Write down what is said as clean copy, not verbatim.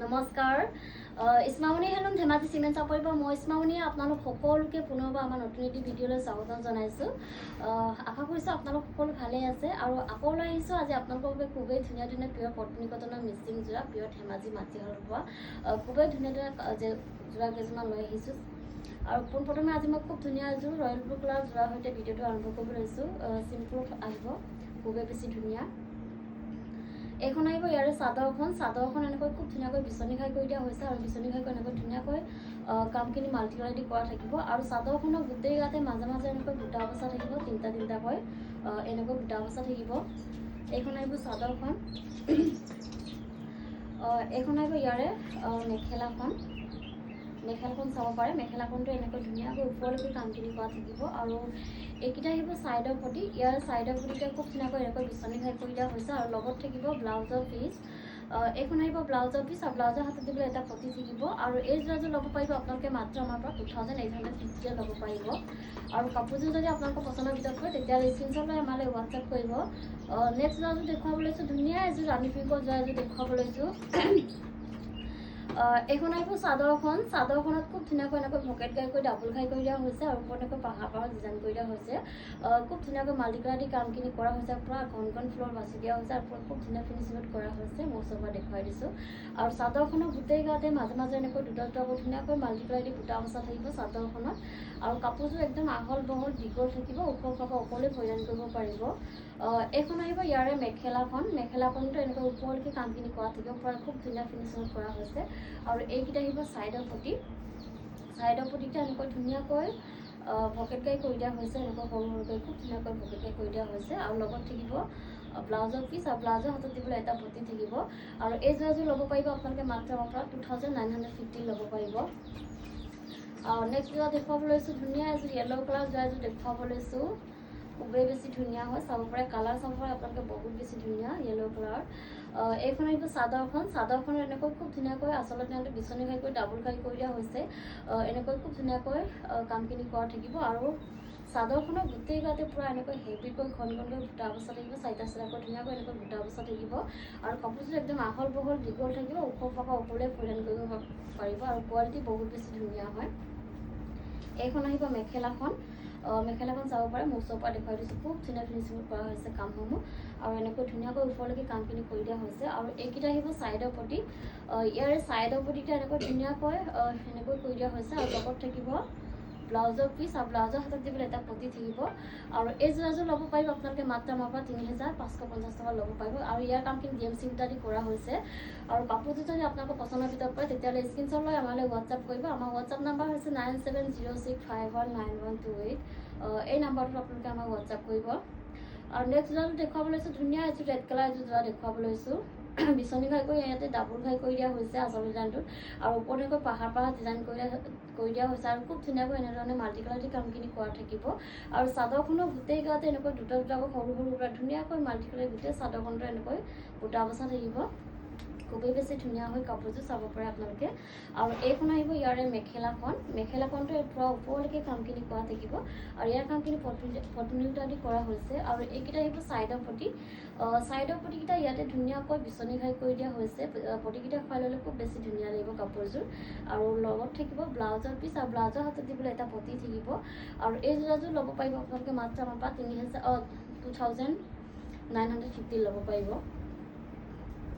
নমস্কাৰ ইছমামণি হেলুম ধেমাজি চিমেণ্ট চাপৰিৰ পৰা মই ইছমামণিয়ে আপোনালোক সকলোকে পুনৰবাৰ আমাৰ নতুন এটি ভিডিঅ'লৈ স্বাগতম জনাইছোঁ। আশা কৰিছোঁ আপোনালোক সকলো ভালেই আছে আৰু আকৌ লৈ আহিছোঁ আজি আপোনালোকৰ বাবে খুবেই ধুনীয়া ধুনীয়া পিয়ৰ কটনী কটনৰ মিচিং যোৰা পিয়ৰ ধেমাজি মাটিশালৰ পৰা খুবেই ধুনীয়া ধুনীয়া যোৰা কেইযোৰমান লৈ আহিছোঁ। আৰু পোনপ্ৰথমে আজি মই খুব ধুনীয়া এযোৰ ৰয়েল ব্লু কালাৰ যোৰাৰ সৈতে ভিডিঅ'টো আৰম্ভ কৰিব লৈছোঁ। চিম্পুল আহিব, খুবেই বেছি ধুনীয়া। এইখন আহিব ইয়াৰে চাদৰখন এনেকৈ খুব ধুনীয়াকৈ বিচনী ঘাই কৰি দিয়া হৈছে আৰু বিচনী ঘাইকৈ এনেকৈ ধুনীয়াকৈ কামখিনি মাল্টি কালাৰ দি কৰা থাকিব আৰু চাদৰখনৰ গোটেই গাতে মাজে মাজে এনেকৈ বুটা বচা থাকিব, তিনিটাকৈ এনেকৈ বুটা বচা থাকিব। এইখন আহিব চাদৰখন। এইখন আহিব ইয়াৰে মেখেলাখন চাব পাৰে। মেখেলাখনটো এনেকৈ ধুনীয়াকৈ ওপৰলৈকে কামখিনি কৰা থাকিব আৰু এইকেইটা আহিব ছাইডৰ পটি। ইয়াৰ ছাইডৰ পটিতে খুব ধুনীয়াকৈ এনেকৈ বিচনী ঘাই কৰি দিয়া হৈছে আৰু লগত থাকিব ব্লাউজৰ পিচ। এইখন আহিব ব্লাউজৰ পিচ আৰু ব্লাউজৰ হাতত দিবলৈ এটা পটি থাকিব আৰু এই যোৰাযোৰ ল'ব পাৰিব আপোনালোকে মাত্ৰ আমাৰ পৰা 2850 ল'ব পাৰিব। আৰু কাপোৰযোৰ যদি আপোনালোকৰ পচন্দৰ ভিতৰত হয় তেতিয়াহ'লে স্ক্ৰীনশ্বট লৈ আমালৈ হোৱাটছআপ কৰিব। নেক্সট যোৰাযোৰ দেখুৱাব লৈছোঁ, ধুনীয়া এযোৰ ৰাণী পিংকৰ যোৰা এযোৰ দেখুৱাব লৈছোঁ। এইখন আহিব চাদৰখনত খুব ধুনীয়াকৈ এনেকৈ পকেট ঘাই কৰি ডাবুল ঘাই কৰি দিয়া হৈছে আৰু ওপৰত এনেকৈ পাহাৰ ডিজাইন কৰি দিয়া হৈছে। খুব ধুনীয়াকৈ মাল্টি কালাৰ দি কামখিনি কৰা হৈছে, পূৰা ঘন ফ্ল'ৰ বাছি দিয়া হৈছে আৰু খুব ধুনীয়া ফিনিচিঙত কৰা হৈছে। মই চবৰে দেখুৱাই দিছোঁ আৰু চাদৰখনৰ গোটেই গাতে মাজে মাজে এনেকৈ দুটা ধুনীয়াকৈ মাল্টি কালাৰ দি বুটা বচা থাকিব চাদৰখনত আৰু কাপোৰযোৰ একদম আহল বহল দীঘল থাকিব, ওখ অকলে পৰিধান কৰিব পাৰিব। এইখন আহিব ইয়াৰে মেখেলাখনটো এনেকৈ ওপৰলৈকে কামখিনি কৰা থাকিব, পূৰা খুব ধুনীয়া ফিনিচিঙত কৰা হৈছে আৰু এইকেইটা আহিব ছাইডৰ পটিকেইটা এনেকৈ ধুনীয়াকৈ পকেট ঘাই কৰি দিয়া হৈছে, এনেকৈ সৰুকৈ খুব ধুনীয়াকৈ পকেট ঘাই কৰি দিয়া হৈছে আৰু লগত থাকিব ব্লাউজৰ পিচ আৰু ব্লাউজৰ হাতত দিবলৈ এটা পটি থাকিব আৰু এই যোৰাযোৰ ল'ব পাৰিব আপোনালোকে মাত্ৰ আমাৰ পৰা 2950 ল'ব পাৰিব। নেক্সট যোৰা দেখুৱাব লৈছোঁ, ধুনীয়া এযোৰ য়েল্ল' কালাৰ যোৰা এযোৰ দেখুৱাব লৈছোঁ। খুবেই বেছি ধুনীয়া হয়, চাব পাৰে কালাৰ চাব পাৰে আপোনালোকে, বহুত বেছি ধুনীয়া য়েল্ল' কালাৰ। এইখন আহিব চাদৰখন এনেকৈ খুব ধুনীয়াকৈ আচলতে বিচনী ঘাই কৰি ডাবুল ঘাই কৰি দিয়া হৈছে। এনেকৈ খুব ধুনীয়াকৈ কামখিনি কৰা থাকিব আৰু চাদৰখনৰ গোটেই গাতে পূৰা এনেকৈ হেভিকৈ ঘনকৈ বুটা বচা থাকিব, চাৰিটাকৈ ধুনীয়াকৈ এনেকৈ বুটা বচা থাকিব আৰু কাপোৰযোৰ একদম আহল বহল দীঘল থাকিব, ওখ ওপৰলৈ পৰিধান কৰিব পাৰিব আৰু কোৱালিটি বহুত বেছি ধুনীয়া হয়। এইখন আহিব মেখেলাখন চাব পাৰে, মোৰ ওচৰৰ পৰা দেখুৱাই দিছোঁ। খুব ধুনীয়া ফিনিচিঙত কৰা হৈছে কামসমূহ আৰু এনেকৈ ধুনীয়াকৈ ওপৰলৈকে কামখিনি কৰি দিয়া হৈছে আৰু এইকেইটা আহিব ছাইডৰ পটি। ইয়াৰে ছাইডৰ পটিটা এনেকৈ ধুনীয়াকৈ এনেকৈ কৰি দিয়া হৈছে আৰু লগত থাকিব ব্লাউজৰ পিচ আৰু ব্লাউজৰ হাতত দিবলৈ এটা পটি থাকিব আৰু এই যোৰাযোৰ ল'ব পাৰিব আপোনালোকে মাত্ৰ আমাৰ পৰা 3550 ল'ব পাৰিব আৰু ইয়াৰ কামখিনি DMC সূতা দি কৰা হৈছে আৰু কাপোৰযোৰ যদি আপোনালোকৰ পচন্দৰ ভিতৰত পৰে তেতিয়াহ'লে স্ক্ৰীনশ্বট লৈ আমালৈ হোৱাটছআপ কৰিব। আমাৰ হোৱাটছআপ নাম্বাৰ হৈছে 9706519128। এই নাম্বাৰটোত আপোনালোকে আমাক হোৱাটছআপ কৰিব। আৰু নেক্সট যোৰাটো দেখুৱাব লৈছোঁ, ধুনীয়া এযোৰ ৰেড কালাৰ এযোৰ যোৰা দেখুৱাব লৈছোঁ। বিচনী ঘাই কৰি ইয়াতে ডাবুল ঘাই কৰি দিয়া হৈছে আচল ডিজাইনটোত আৰু ওপৰত এনেকৈ পাহাৰ ডিজাইন কৰি দিয়া হৈছে আৰু খুব ধুনীয়াকৈ এনেধৰণে মাল্টি কালাৰ দি কামখিনি কৰা থাকিব আৰু চাদৰখনৰ গোটেই গাতে এনেকৈ দুটাকৈ সৰু ধুনীয়াকৈ মাল্টি কালাৰ গোটেই চাদৰখনটো এনেকৈ বুটা বচা থাকিব। খুবেই বেছি ধুনীয়া হয় কাপোৰযোৰ, চাব পাৰে আপোনালোকে। আৰু এইখন আহিব ইয়াৰে মেখেলাখনটো পূৰা ওপৰলৈকে কামখিনি কৰা থাকিব আৰু ইয়াৰ কামখিনি পটনি সূতা দি কৰা হৈছে আৰু এইকেইটা আহিব ছাইডৰ পটিকেইটা ইয়াতে ধুনীয়াকৈ বিচনী ঘাই কৰি দিয়া হৈছে। পটিকেইটা খুৱাই ল'লে খুব বেছি ধুনীয়া লাগিব কাপোৰযোৰ আৰু লগত থাকিব ব্লাউজৰ পিচ আৰু ব্লাউজৰ হাতত দিবলৈ এটা পটি থাকিব আৰু এই যোৰাযোৰ ল'ব পাৰিব আপোনালোকে মাত্ৰ আমাৰ পৰা 2950 ল'ব পাৰিব।